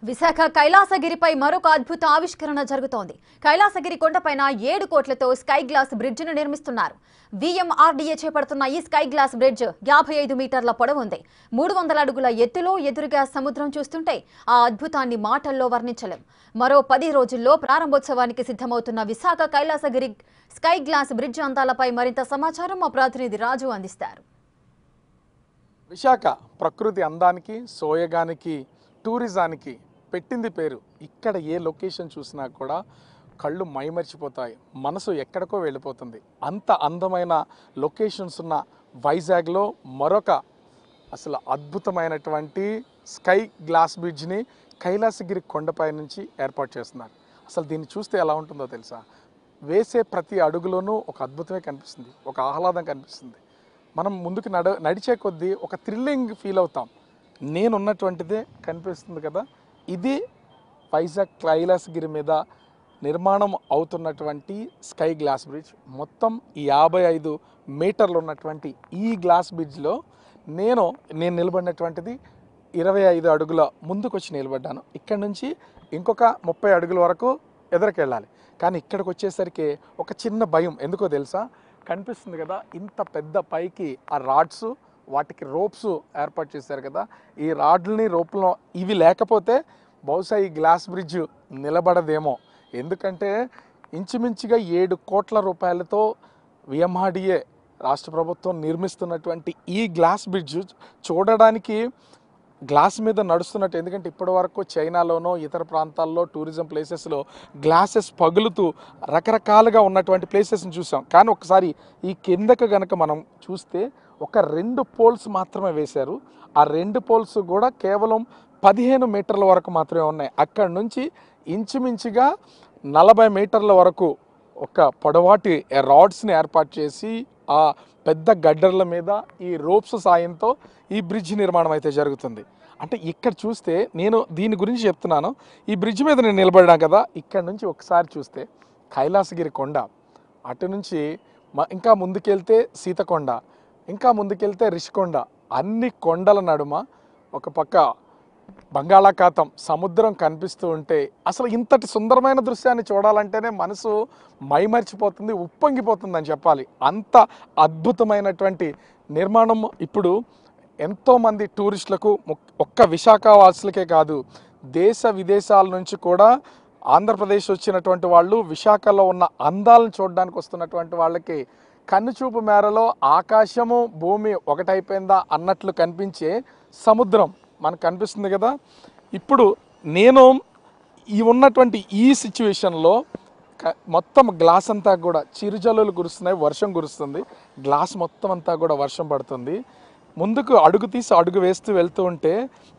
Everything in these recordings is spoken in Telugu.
విశాఖ కైలాసగిరిపై మరొక అద్భుత ఆవిష్కరణ జరుగుతోంది. కైలాసగిరి కొండపైన 7 కోట్లతో స్కై గ్లాస్ బ్రిడ్జిను నిర్మిస్తున్నారు. VMRDA చేపడుతున్న ఈ స్కై గ్లాస్ బ్రిడ్జ్ 55 మీటర్ల పొడవు ఉంది. 300 అడుగుల ఎత్తులో ఎదురుగా సముద్రం చూస్తుంటే ఆ అద్భుతాన్ని మాటల్లో వర్ణించలేం. మరో 10 రోజుల్లో ప్రారంభోత్సవానికి సిద్ధమవుతున్న Visakha Kailasagiri sky glass bridge అందాలపై మరింత సమాచారం మా ప్రతినిధి రాజు అందిస్తారు. విశాఖ ప్రకృతి అందానికి, సోయగానికి, టూరిజానికి పెట్టింది పేరు. ఇక్కడ ఏ లొకేషన్ చూసినా కూడా కళ్ళు మైమర్చిపోతాయి, మనసు ఎక్కడికో వెళ్ళిపోతుంది. అంత అందమైన లొకేషన్స్ ఉన్న వైజాగ్లో మరొక అసలు అద్భుతమైనటువంటి స్కై గ్లాస్ బ్రిడ్జ్ని కైలాసగిరి కొండపై నుంచి ఏర్పాటు చేస్తున్నారు. అసలు దీన్ని చూస్తే ఎలా ఉంటుందో తెలుసా? వేసే ప్రతి అడుగులోనూ ఒక అద్భుతమే కనిపిస్తుంది, ఒక ఆహ్లాదం కనిపిస్తుంది. మనం ముందుకు నడిచే కొద్దీ ఒక థ్రిల్లింగ్ ఫీల్ అవుతాం. నేనున్నటువంటిదే కనిపిస్తుంది కదా. ఇది వైజాగ్ కైలాసగిరి మీద నిర్మాణం అవుతున్నటువంటి స్కై గ్లాస్ బ్రిడ్జ్. మొత్తం 55 మీటర్లు ఉన్నటువంటి ఈ గ్లాస్ బ్రిడ్జ్లో నేను నిలబడినటువంటిది 25 అడుగుల ముందుకు వచ్చి నిలబడ్డాను. ఇక్కడ నుంచి ఇంకొక 30 అడుగుల వరకు ఎదురుకెళ్ళాలి. కానీ ఇక్కడికి వచ్చేసరికి ఒక చిన్న భయం. ఎందుకో తెలుసా? కనిపిస్తుంది కదా, ఇంత పెద్ద పైకి ఆ రాడ్స్, వాటికి రోప్స్ ఏర్పాటు చేశారు కదా. ఈ రాడ్లని, రోప్లను ఇవి లేకపోతే బహుశా ఈ గ్లాస్ బ్రిడ్జ్ నిలబడదేమో. ఎందుకంటే ఇంచుమించుగా 7 కోట్ల రూపాయలతో VMRDA రాష్ట్ర ప్రభుత్వం నిర్మిస్తున్నటువంటి ఈ గ్లాస్ బ్రిడ్జ్ చూడడానికి గ్లాస్ మీద నడుస్తున్నట్టు. ఎందుకంటే ఇప్పటి వరకు చైనాలోనో ఇతర ప్రాంతాల్లో టూరిజం ప్లేసెస్లో గ్లాసెస్ పగులుతూ రకరకాలుగా ఉన్నటువంటి ప్లేసెస్ని చూసాం. కానీ ఒకసారి ఈ కిందకు గనక మనం చూస్తే ఒక 2 పోల్స్ మాత్రమే వేశారు. ఆ 2 పోల్స్ కూడా కేవలం 15 మీటర్ల వరకు మాత్రమే ఉన్నాయి. అక్కడి నుంచి ఇంచుమించుగా 40 మీటర్ల వరకు ఒక పొడవాటి రాడ్స్ని ఏర్పాటు చేసి ఆ పెద్ద గడ్డర్ల మీద ఈ రోప్స్ సాయంతో ఈ బ్రిడ్జ్ నిర్మాణం అయితే జరుగుతుంది. అంటే ఇక్కడ చూస్తే నేను దీని గురించి చెప్తున్నాను. ఈ బ్రిడ్జ్ మీద నేను నిలబడ్డాను కదా. ఇక్కడ నుంచి ఒకసారి చూస్తే కైలాసగిరి కొండ, అటు నుంచి ఇంకా ముందుకెళ్తే సీతకొండ, ఇంకా ముందుకెళ్తే రిషికొండ, అన్ని కొండల నడుమ ఒక పక్క బంగాళాఖాతం, సముద్రం కనిపిస్తూ ఉంటే అసలు ఇంతటి సుందరమైన దృశ్యాన్ని చూడాలంటేనే మనసు మైమర్చిపోతుంది, ఉప్పొంగిపోతుందని చెప్పాలి. అంత అద్భుతమైనటువంటి నిర్మాణం ఇప్పుడు ఎంతోమంది టూరిస్టులకు, ఒక్క విశాఖవాసులకే కాదు, దేశ విదేశాల నుంచి కూడా ఆంధ్రప్రదేశ్ వచ్చినటువంటి వాళ్ళు విశాఖలో ఉన్న అందాలను చూడడానికి వస్తున్నటువంటి వాళ్ళకి కన్నుచూపు మేరలో ఆకాశము భూమి ఒకటైపోయిందా అన్నట్లు కనిపించే సముద్రం మనకు కనిపిస్తుంది కదా. ఇప్పుడు నేను ఉన్నటువంటి ఈ సిచ్యువేషన్లో మొత్తం గ్లాస్ అంతా కూడా చిరుజల్లులు కురుస్తున్నాయి, వర్షం కురుస్తుంది. గ్లాస్ మొత్తం అంతా కూడా వర్షం పడుతుంది. ముందుకు అడుగు తీసి అడుగు వేస్తూ వెళ్తూ ఉంటే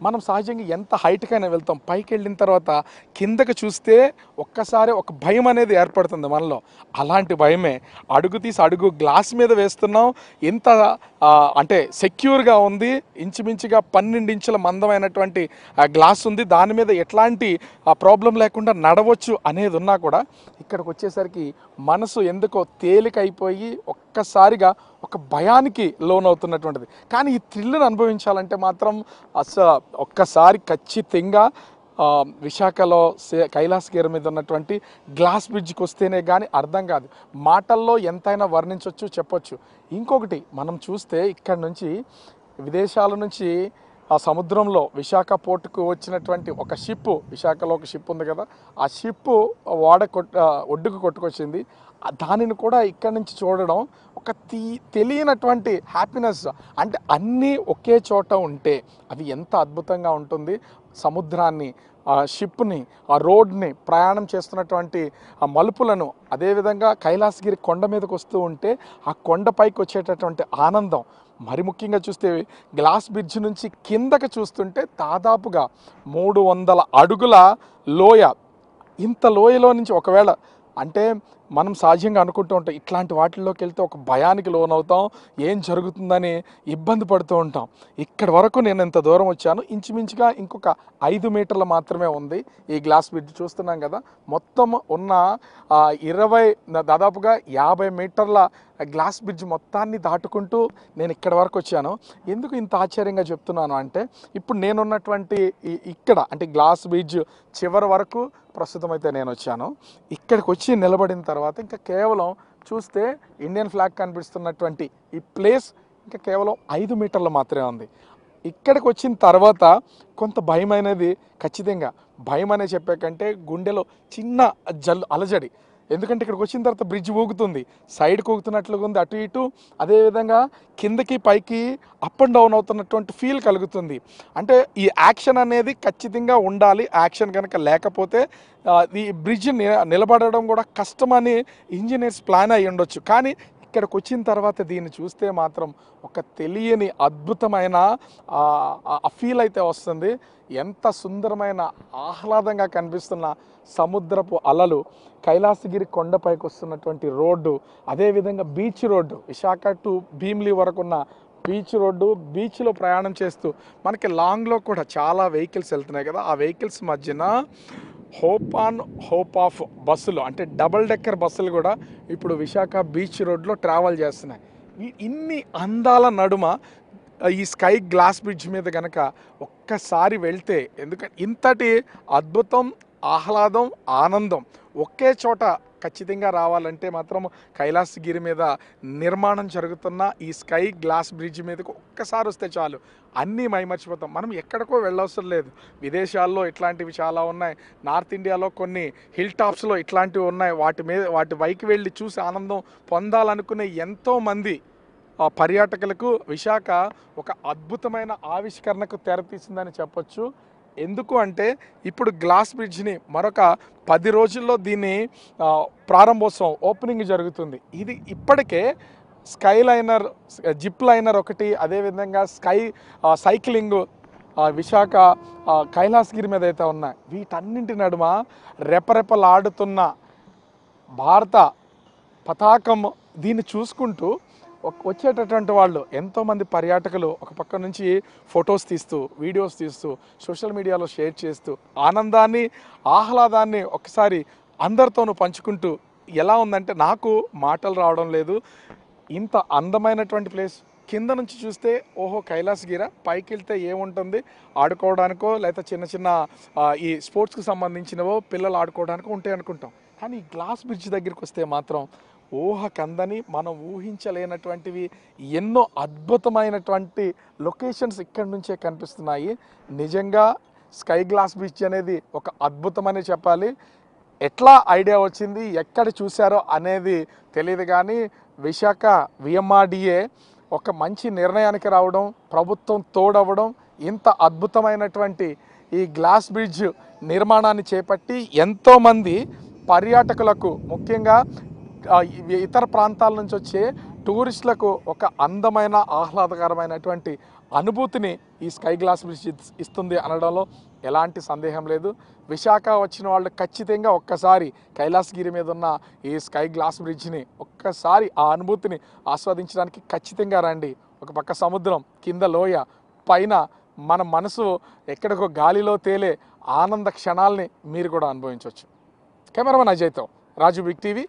మనం సహజంగా ఎంత హైట్కైనా వెళ్తాం. పైకి వెళ్ళిన తర్వాత కిందకు చూస్తే ఒక్కసారి ఒక భయం అనేది ఏర్పడుతుంది మనలో. అలాంటి భయమే. అడుగు తీసి అడుగు గ్లాస్ మీద వేస్తున్నాం. ఎంత అంటే సెక్యూర్గా ఉంది. ఇంచుమించుగా 12 ఇంచుల మందమైనటువంటి గ్లాస్ ఉంది. దాని మీద ఎట్లాంటి ప్రాబ్లం లేకుండా నడవచ్చు అనేది ఉన్నా కూడా ఇక్కడికి వచ్చేసరికి మనసు ఎందుకో తేలికైపోయి ఒక్కసారిగా ఒక భయానికి లోనవుతున్నటువంటిది. కానీ ఈ థ్రిల్ని అనుభవించాలంటే మాత్రం ఒక్కసారి ఖచ్చితంగా విశాఖలో కైలాసగిరి మీద ఉన్నటువంటి గ్లాస్ బ్రిడ్జ్కి వస్తేనే కానీ అర్థం కాదు. మాటల్లో ఎంతైనా వర్ణించవచ్చు, చెప్పొచ్చు. ఇంకొకటి మనం చూస్తే ఇక్కడ నుంచి విదేశాల నుంచి ఆ సముద్రంలో విశాఖ పోర్టుకు వచ్చినటువంటి ఒక షిప్, విశాఖలో ఒక షిప్ ఉంది కదా, ఆ షిప్ ఒడ్డుకు కొట్టుకొచ్చింది. దానిని కూడా ఇక్కడి నుంచి చూడడం ఒక తెలియనటువంటి హ్యాపీనెస్. అంటే అన్నీ ఒకే చోట ఉంటే అది ఎంత అద్భుతంగా ఉంటుంది. సముద్రాన్ని, ఆ షిప్ని, ఆ రోడ్ని, ప్రయాణం చేస్తున్నటువంటి ఆ మలుపులను, అదేవిధంగా కైలాసగిరి కొండ మీదకి వస్తూ ఉంటే ఆ కొండపైకి వచ్చేటటువంటి ఆనందం. మరి ముఖ్యంగా చూస్తే గ్లాస్ బ్రిడ్జ్ నుంచి కిందకి చూస్తుంటే దాదాపుగా 300 అడుగుల లోయ. ఇంత లోయలో నుంచి ఒకవేళ అంటే మనం సహజంగా అనుకుంటూ ఉంటాం, ఇట్లాంటి వాటిల్లోకి వెళ్తే ఒక భయానికి లోనవుతాం, ఏం జరుగుతుందని ఇబ్బంది పడుతూ ఉంటాం. ఇక్కడి వరకు నేను ఎంత దూరం వచ్చాను, ఇంచుమించుగా ఇంకొక 5 మీటర్లు మాత్రమే ఉంది ఈ గ్లాస్ బ్రిడ్జ్. చూస్తున్నాం కదా, మొత్తం ఉన్న దాదాపుగా 50 మీటర్ల గ్లాస్ బ్రిడ్జ్ మొత్తాన్ని దాటుకుంటూ నేను ఇక్కడ వరకు వచ్చాను. ఎందుకు ఇంత ఆశ్చర్యంగా చెప్తున్నాను అంటే, ఇప్పుడు నేనున్నటువంటి ఇక్కడ అంటే గ్లాస్ బ్రిడ్జ్ చివరి వరకు ప్రస్తుతం అయితే నేను వచ్చాను. ఇక్కడికి వచ్చి నిలబడిన తర్వాత ఇంకా కేవలం చూస్తే ఇండియన్ ఫ్లాగ్ కనిపిస్తున్నటువంటి ఈ ప్లేస్ ఇంకా కేవలం 5 మీటర్లు మాత్రమే ఉంది. ఇక్కడికి వచ్చిన తర్వాత కొంత భయం అనేది ఖచ్చితంగా, భయం అనే చెప్పే కంటే గుండెలో చిన్న అలజడి. ఎందుకంటే ఇక్కడికి వచ్చిన తర్వాత బ్రిడ్జ్ ఊగుతుంది, సైడ్కి ఊగుతున్నట్లుగా ఉంది, అటు ఇటు అదేవిధంగా కిందకి పైకి అప్ అండ్ డౌన్ అవుతున్నటువంటి ఫీల్ కలుగుతుంది. అంటే ఈ యాక్షన్ అనేది ఖచ్చితంగా ఉండాలి. యాక్షన్ కనుక లేకపోతే ఈ బ్రిడ్జ్ నిలబడడం కూడా కష్టమని ఇంజనీర్స్ ప్లాన్ అయ్యి ఉండొచ్చు. కానీ ఇక్కడికి వచ్చిన తర్వాత దీన్ని చూస్తే మాత్రం ఒక తెలియని అద్భుతమైన ఫీల్ అయితే వస్తుంది. ఎంత సుందరమైన ఆహ్లాదంగా కనిపిస్తున్న సముద్రపు అలలు, కైలాసగిరి కొండపైకి వస్తున్నటువంటి రోడ్డు, అదేవిధంగా beach road, Visakha to Bheemili వరకు ఉన్న బీచ్ రోడ్డు, బీచ్లో ప్రయాణం చేస్తూ మనకి లాంగ్లో కూడా చాలా వెహికల్స్ వెళ్తున్నాయి కదా, ఆ వెహికల్స్ మధ్యన హోప్ ఆన్ హోప్ ఆఫ్ బస్సులు అంటే డబుల్ డెక్కర్ బస్సులు కూడా ఇప్పుడు విశాఖ బీచ్ రోడ్లో ట్రావెల్ చేస్తున్నాయి. ఇన్ని అందాల నడుమ ఈ స్కై గ్లాస్ బ్రిడ్జ్ మీద కనుక ఒక్కసారి వెళ్తే, ఎందుకంటే ఇంతటి అద్భుతం, ఆహ్లాదం, ఆనందం ఒకే చోట ఖచ్చితంగా రావాలంటే మాత్రం కైలాసగిరి మీద నిర్మాణం జరుగుతున్న ఈ స్కై గ్లాస్ బ్రిడ్జ్ మీదకి ఒక్కసారి వస్తే చాలు, అన్నీ మైమర్చిపోతాం. మనం ఎక్కడికో వెళ్ళవసరం లేదు. విదేశాల్లో ఇట్లాంటివి చాలా ఉన్నాయి, నార్త్ ఇండియాలో కొన్ని హిల్ టాప్స్లో ఇట్లాంటివి ఉన్నాయి. వాటి పైకి వెళ్ళి చూసి ఆనందం పొందాలనుకునే ఎంతోమంది పర్యాటకులకు విశాఖ ఒక అద్భుతమైన ఆవిష్కరణకు తెరతీసిందని చెప్పొచ్చు. ఎందుకు అంటే ఇప్పుడు గ్లాస్ బ్రిడ్జ్ని మరొక 10 రోజుల్లో దీన్ని ప్రారంభోత్సవం ఓపెనింగ్ జరుగుతుంది. ఇది ఇప్పటికే స్కై లైనర్, జిప్ లైనర్ ఒకటి, అదేవిధంగా సైక్లింగ్ విశాఖ కైలాసగిరి మీద అయితే ఉన్నాయి. వీటన్నింటి నడుమ రెపరెపలాడుతున్న భారత పతాకం దీన్ని చూసుకుంటూ వచ్చేటటువంటి వాళ్ళు ఎంతోమంది పర్యాటకులు ఒక పక్క నుంచి ఫొటోస్ తీస్తూ, వీడియోస్ తీస్తూ, సోషల్ మీడియాలో షేర్ చేస్తూ ఆనందాన్ని, ఆహ్లాదాన్ని ఒకసారి అందరితోనూ పంచుకుంటూ, ఎలా ఉందంటే నాకు మాటలు రావడం లేదు. ఇంత అందమైనటువంటి ప్లేస్ కింద నుంచి చూస్తే ఓహో కైలాసగిరి, పైకి వెళ్తే ఏముంటుంది, ఆడుకోవడానికో లేకపోతే చిన్న చిన్న ఈ స్పోర్ట్స్కి సంబంధించినవో పిల్లలు ఆడుకోవడానికో ఉంటాయి అనుకుంటాం. కానీ ఈ గ్లాస్ బ్రిడ్జ్ దగ్గరికి వస్తే మాత్రం ఊహకందని, మనం ఊహించలేనటువంటివి ఎన్నో అద్భుతమైనటువంటి లొకేషన్స్ ఇక్కడి నుంచే కనిపిస్తున్నాయి. నిజంగా స్కై గ్లాస్ బ్రిడ్జ్ అనేది ఒక అద్భుతమని చెప్పాలి. ఎట్లా ఐడియా వచ్చింది, ఎక్కడ చూశారో అనేది తెలియదు, కానీ విశాఖ విఎంఆర్డిఏ ఒక మంచి నిర్ణయానికి రావడం, ప్రభుత్వం తోడవడం, ఇంత అద్భుతమైనటువంటి ఈ గ్లాస్ బ్రిడ్జ్ నిర్మాణాన్ని చేపట్టి ఎంతోమంది పర్యాటకులకు, ముఖ్యంగా ఇతర ప్రాంతాల నుంచి వచ్చే టూరిస్టులకు ఒక అందమైన, ఆహ్లాదకరమైనటువంటి అనుభూతిని ఈ స్కై గ్లాస్ బ్రిడ్జ్ ఇస్తుంది అనడంలో ఎలాంటి సందేహం లేదు. విశాఖ వచ్చిన వాళ్ళు ఖచ్చితంగా ఒక్కసారి కైలాసగిరి మీద ఉన్న ఈ స్కై గ్లాస్ బ్రిడ్జ్ని ఒక్కసారి ఆ అనుభూతిని ఆస్వాదించడానికి ఖచ్చితంగా రండి. ఒక పక్క సముద్రం, కింద లోయ, పైన మన మనసు ఎక్కడికో గాలిలో తేలే ఆనంద క్షణాల్ని మీరు కూడా అనుభవించవచ్చు. కెమెరామెన్ అజయ్తో రాజు, బిగ్ టీవీ.